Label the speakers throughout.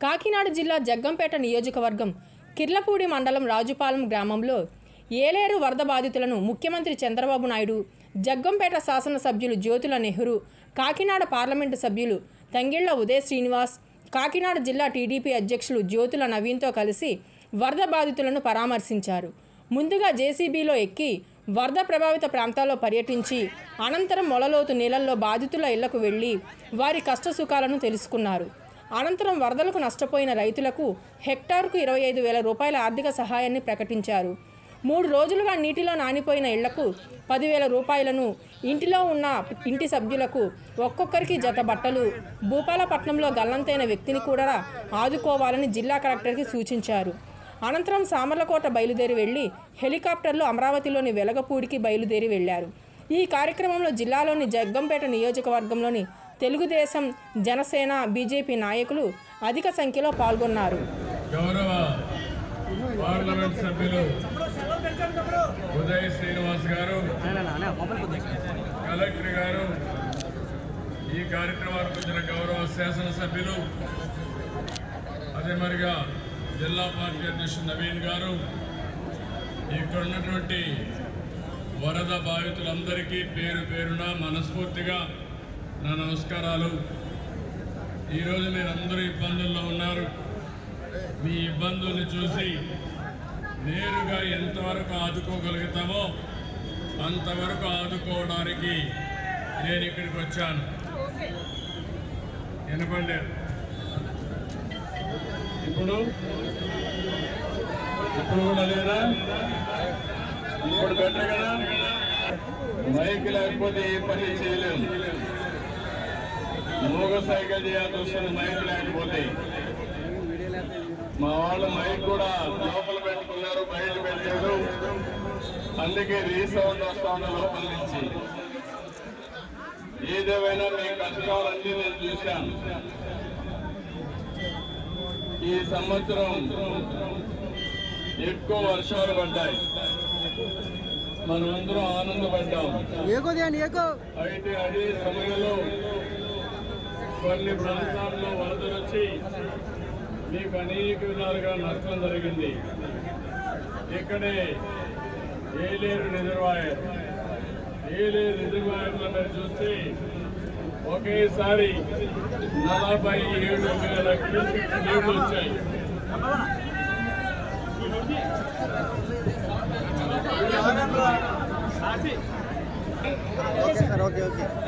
Speaker 1: కాకినాడ జిల్లా జగ్గంపేట నియోజకవర్గం కిర్లపూడి మండలం రాజుపాలెం గ్రామంలో ఏలేరు వరద బాధితులను ముఖ్యమంత్రి చంద్రబాబు నాయుడు, జగ్గంపేట శాసనసభ్యులు జ్యోతుల నెహ్రూ, కాకినాడ పార్లమెంటు సభ్యులు తంగిళ్ల ఉదయ్ శ్రీనివాస్, కాకినాడ జిల్లా టీడీపీ అధ్యక్షులు జ్యోతుల నవీన్తో కలిసి వరద బాధితులను పరామర్శించారు. ముందుగా జేసీబీలో ఎక్కి వరద ప్రభావిత ప్రాంతాల్లో పర్యటించి అనంతరం మొలలోతు నీళ్లలో బాధితుల ఇళ్లకు వెళ్లి వారి కష్టసుఖాలను తెలుసుకున్నారు. అనంతరం వరదలకు నష్టపోయిన రైతులకు హెక్టార్కు 25,000 రూపాయల ఆర్థిక సహాయాన్ని ప్రకటించారు. 3 రోజులుగా నీటిలో నానిపోయిన ఇళ్లకు 10,000 రూపాయలను, ఇంటిలో ఉన్న ఇంటి సభ్యులకు ఒక్కొక్కరికి జత బట్టలు, భూపాలపట్నంలో గల్లంతైన వ్యక్తిని కూడా ఆదుకోవాలని జిల్లా కలెక్టర్కి సూచించారు. అనంతరం సామర్లకోట బయలుదేరి వెళ్లి హెలికాప్టర్లో అమరావతిలోని వెలగపూడికి బయలుదేరి వెళ్లారు. ఈ కార్యక్రమంలో జిల్లాలోని జగ్గంపేట నియోజకవర్గంలోని తెలుగుదేశం, జనసేన, బీజేపీ నాయకులు అధిక సంఖ్యలో పాల్గొన్నారు.
Speaker 2: గౌరవ పార్లమెంట్ సభ్యులు ఉదయ్ శ్రీనివాస్ గారు, కలెక్టర్ గారు, ఈ కార్యక్రమానికి వచ్చిన గౌరవ శాసనసభ్యులు, అదే మరిగా జిల్లా పార్టీ అధ్యక్షుడు నవీన్ గారు, ఇక్కడ ఉన్నటువంటి వరద బాధితులందరికీ పేరు పేరున మనస్ఫూర్తిగా నా నమస్కారాలు. ఈరోజు మీరందరూ ఇబ్బందుల్లో ఉన్నారు. మీ ఇబ్బందుల్ని చూసి నేరుగా ఎంతవరకు ఆదుకోగలుగుతామో అంతవరకు ఆదుకోవడానికి నేను ఇక్కడికి వచ్చాను. వినపండి. ఇప్పుడు కూడా లేదా? ఇప్పుడు బెటర్ కదా? మైక్ లేకపోతే ఏ పని చేయలేము. మూగ సైకిల్ చేయాల్సి వస్తుంది మైక్ లేకపోతే. మా వాళ్ళు మైక్ కూడా లోపల పెట్టుకున్నారు, బయట పెట్టారు. అందుకే రీసౌండ్ వస్తా ఉన్న లోపల నుంచి. ఏదేమైనా మీ కష్టాలన్నీ నేను చూశాను. ఈ సంవత్సరం ఎక్కువ వర్షాలు పడ్డాయి, మనమందరం ఆనందపడ్డాం. అయితే అదే సమయంలో కొన్ని ప్రాంతాల్లో వరదలు వచ్చి మీకు అనేక విధాలుగా నష్టం జరిగింది. ఇక్కడే ఏలేరు రిజర్వాయర్లో మీరు చూస్తే ఒకేసారి 47,000 క్యూసెక్స్ నీళ్లు వచ్చాయి.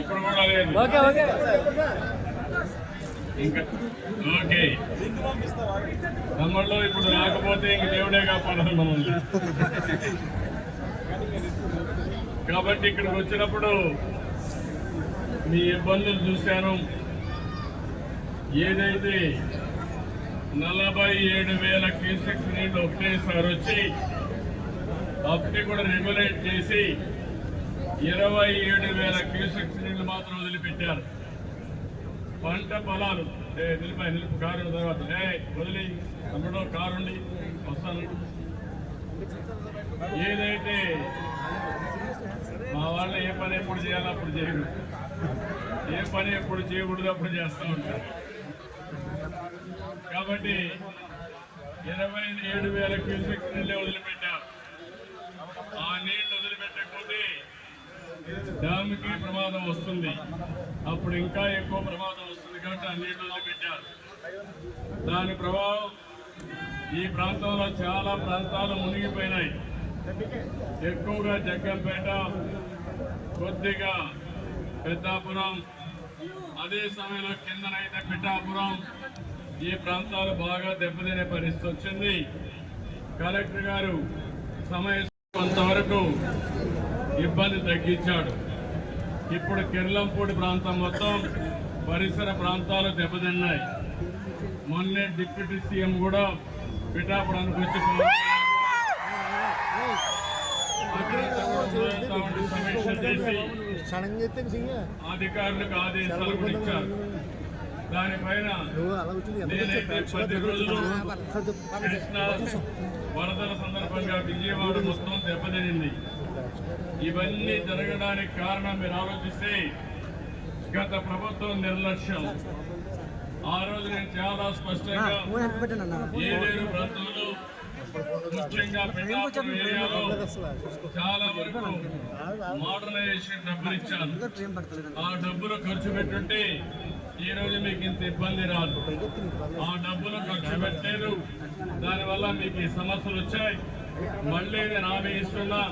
Speaker 2: ఇప్పుడు కూడా లేదు. ఇంకా ఓకే, మమ్మల్ని ఇప్పుడు రాకపోతే ఇంక దేవుడే కాపాడాలి మమ్మల్ని. కాబట్టి ఇక్కడికి వచ్చినప్పుడు మీ ఇబ్బందులు చూశాను. ఏదైతే 47,000 క్యూసెక్స్ నీళ్ళు ఒకటేసారి వచ్చి అప్పటి కూడా రెగ్యులేట్ చేసి 27,000 క్యూసెక్స్ నీళ్లు మాత్రం వదిలిపెట్టారు. పంట పొలాలు నిలుపు కారు తర్వాత వదిలి తమ్ముడు కారుండి వస్తాను. ఏదైతే మా వాళ్ళు ఏ పని ఎప్పుడు చేయాలో అప్పుడు చేయరు, ఏ పని ఎప్పుడు చేయకూడదు అప్పుడు చేస్తూ ఉంటారు. కాబట్టి 27,000 క్యూసెక్స్ నీళ్ళే వదిలిపెట్టారు. ఆ నీళ్లు వదిలిపెట్టకపోతే డ్యామ్కి ప్రమాదం వస్తుంది, అప్పుడు ఇంకా ఎక్కువ ప్రమాదం వస్తుంది. కాబట్టి ఆ నీళ్లు వదిలిపెట్టారు. దాని ప్రభావం ఈ ప్రాంతంలో చాలా ప్రాంతాలు మునిగిపోయినాయి. ఎక్కువగా జగ్గంపేట, కొద్దిగా పెద్దాపురం, అదే సమయంలో కిందనైతే పిఠాపురం, ఈ ప్రాంతాలు బాగా దెబ్బతినే పరిస్థితి వచ్చింది. కలెక్టర్ గారు సమయం కొంతవరకు ఇబ్బంది తగ్గించాడు. ఇప్పుడు కిర్లంపూడి ప్రాంతం మొత్తం పరిసర ప్రాంతాలు దెబ్బతిన్నాయి. మొన్నే డిప్యూటీ సీఎం కూడా పిఠాపురానికి వచ్చి సమీక్ష చేసి అధికారులకు ఆదేశాలు కూడా ఇచ్చారు. దానిపైన నేనైతే 10 రోజులు కృష్ణా వరదల సందర్భంగా విజయవాడ మొత్తం దెబ్బతినింది. ఇవన్నీ జరగడానికి కారణం మీరు ఆలోచిస్తే గత ప్రభుత్వం నిర్లక్ష్యం. ఆ రోజు నేను చాలా స్పష్టంగా ఏలేరు ప్రాంతంలో ముఖ్యంగా పిఠాపురం ఏరియాలో చాలా వరకు మోడర్నైజేషన్ డబ్బులు ఇచ్చాను. ఆ డబ్బులు ఖర్చు పెట్టుంటే ఈ రోజు మీకు ఇంత ఇబ్బంది రాదు. ఆ డబ్బులు ఖర్చు పెట్టలేదు, దానివల్ల మీకు ఈ సమస్యలు వచ్చాయి. మళ్ళీ నేను హామీ ఇస్తున్నా,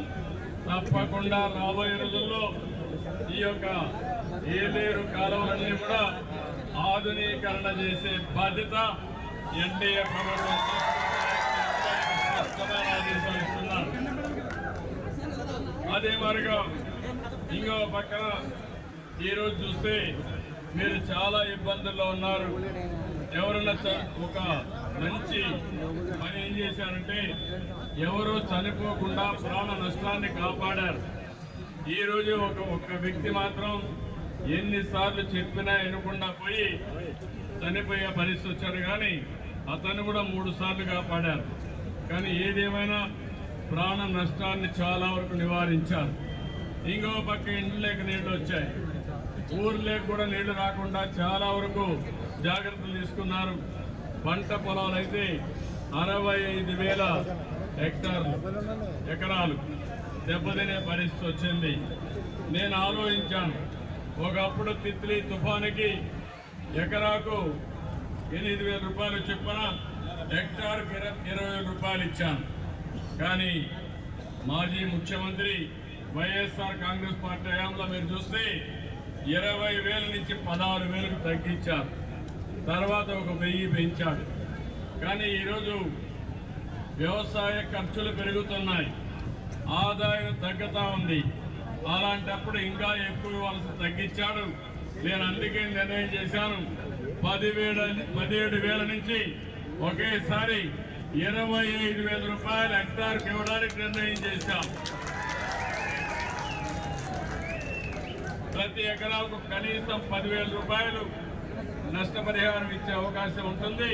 Speaker 2: తప్పకుండా రాబోయే రోజుల్లో ఈ యొక్క ఏలేరు కాలువలన్నీ కూడా ఆధునీకరణ చేసే బాధ్యత ఎన్డీఏ ప్రభుత్వం ఆదేశాలు ఇస్తున్నారు. అదే మరిగా ఇంకో పక్కన ఈరోజు చూస్తే మీరు చాలా ఇబ్బందుల్లో ఉన్నారు. ఎవరన్నా ఒక మంచి పని ఏం చేశారంటే ఎవరు చనిపోకుండా ప్రాణ నష్టాన్ని కాపాడారు. ఈరోజు ఒక వ్యక్తి మాత్రం ఎన్నిసార్లు చెప్పినా వినకుండా పోయి చనిపోయే పరిస్థితి వచ్చాడు, కానీ అతను కూడా 3 సార్లు కాపాడారు. కానీ ఏదేమైనా ప్రాణ నష్టాన్ని చాలా వరకు నివారించారు. ఇంకో పక్క ఇండ్లకి నీళ్లు వచ్చాయి, ఊర్లేకి కూడా నీళ్లు రాకుండా చాలా వరకు జాగ్రత్తలు తీసుకున్నారు. పంట పొలాలు అయితే 65,000 ఎకరాలు దెబ్బతినే పరిస్థితి వచ్చింది. నేను ఆలోచించాను, ఒకప్పుడు తిత్లీ తుఫానుకి ఎకరాకు 8,000 రూపాయలు చొప్పున హెక్టార్కి 20,000 రూపాయలు ఇచ్చాను. కానీ మాజీ ముఖ్యమంత్రి వైఎస్ఆర్ కాంగ్రెస్ పార్టీ హయాంలో మీరు చూస్తే 20,000 నుంచి 16,000కు తగ్గించారు. తర్వాత 1,000 పెంచాడు. కానీ ఈరోజు వ్యవసాయ ఖర్చులు పెరుగుతున్నాయి, ఆదాయం తగ్గుతూ ఉంది. అలాంటప్పుడు ఇంకా ఎక్కువ వలస తగ్గించాడు. నేను అందుకే నిర్ణయం చేశాను, 17,000 నుంచి ఒకేసారి 25,000 రూపాయలు హెక్టార్కి ఇవ్వడానికి నిర్ణయం చేశాం. ప్రతి ఎకరాకు కనీసం 10,000 రూపాయలు నష్టపరిహారం ఇచ్చే అవకాశం ఉంటుంది.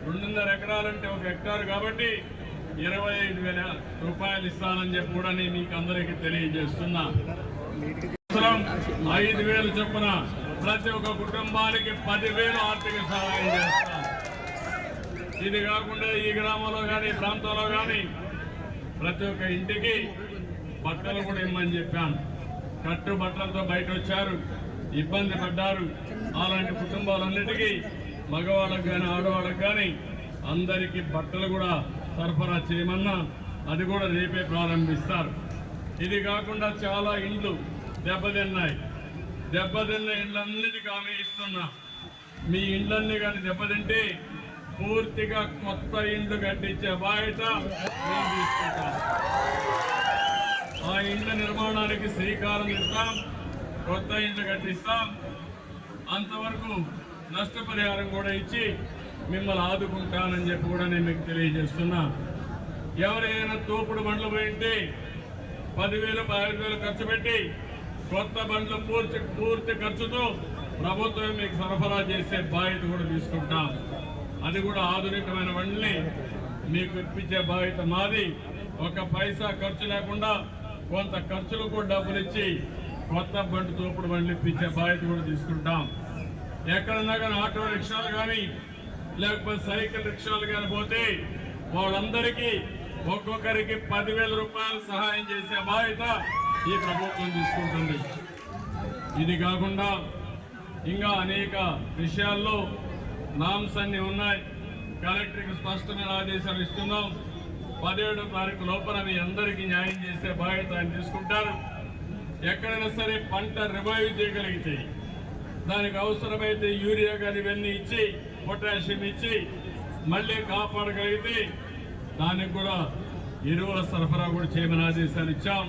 Speaker 2: 2.5 ఎకరాలంటే 1 హెక్టార్ కాబట్టి 25,000 రూపాయలు ఇస్తానని చెప్పి కూడా నేను మీకు అందరికీ తెలియజేస్తున్నా. 5,000 చొప్పున ప్రతి ఒక్క కుటుంబానికి 10,000 ఆర్థిక సహాయం చేస్తాను. ఇది కాకుండా ఈ గ్రామంలో కానీ ప్రాంతంలో కానీ ప్రతి ఒక్క ఇంటికి బట్టలు కూడా ఇమ్మని చెప్పాను. కట్టు బట్టలతో బయట వచ్చారు, ఇబ్బంది పడ్డారు. అలాంటి కుటుంబాలన్నిటికీ మగవాళ్ళకు కానీ ఆడవాళ్ళకు కానీ అందరికీ బట్టలు కూడా సరఫరా చేయమన్నా అది కూడా రేపే ప్రారంభిస్తారు. ఇది కాకుండా చాలా ఇండ్లు దెబ్బతిన్నాయి. దెబ్బతిన్న ఇండ్లన్నిటికీ హామీ ఇస్తున్నా, మీ ఇండ్లన్నీ కానీ దెబ్బతింటే పూర్తిగా కొత్త ఇండ్లు కట్టించే బాధ్యత మేము తీసుకుంటాం. ఆ ఇండ్ల నిర్మాణానికి శ్రీకారం ఇస్తాం, కొత్త ఇండ్లు కట్టిస్తాం. అంతవరకు నష్టపరిహారం కూడా ఇచ్చి మిమ్మల్ని ఆదుకుంటానని చెప్పి కూడా నేను మీకు తెలియజేస్తున్నా. ఎవరైనా తోపుడు బండ్లు పోయింటే 10,000, 15,000 ఖర్చు పెట్టి కొత్త బండ్లు పూర్తి ఖర్చుతో ప్రభుత్వం మీకు సరఫరా చేసే బాధ్యత కూడా తీసుకుంటాం. అది కూడా ఆధునికమైన బండ్లని మీకు ఇప్పించే బాధ్యత మాది. 1 పైసా ఖర్చు లేకుండా కొంత ఖర్చులు కూడా డబ్బులు ఇచ్చి కొత్త తోపుడు బండ్లు ఇప్పించే బాధ్యత కూడా తీసుకుంటాం. ఎక్కడన్నా కానీ ఆటో రిక్షాలు కానీ లేకపోతే సైకిల్ రిక్షాలు కానీ పోతే వాళ్ళందరికీ ఒక్కొక్కరికి 10,000 రూపాయలు సహాయం చేసే బాధ్యత ఈ ప్రభుత్వం తీసుకుంటుంది. ఇది కాకుండా ఇంకా అనేక విషయాల్లో నామ్స్ అన్ని ఉన్నాయి. కలెక్టర్కి స్పష్టమైన ఆదేశాలు ఇస్తున్నాం. 17వ తారీఖు లోపల మీ అందరికీ న్యాయం చేసే బాధ్యత ఆయన తీసుకుంటారు. ఎక్కడైనా సరే పంట రివైవ్ చేయగలిగితే దానికి అవసరమైతే యూరియా కానీ ఇవన్నీ ఇచ్చి పొటాషియం ఇచ్చి మళ్ళీ కాపాడగలిగితే దానికి కూడా ఎరువుల సరఫరా కూడా చేయమని ఆదేశాలు ఇచ్చాం.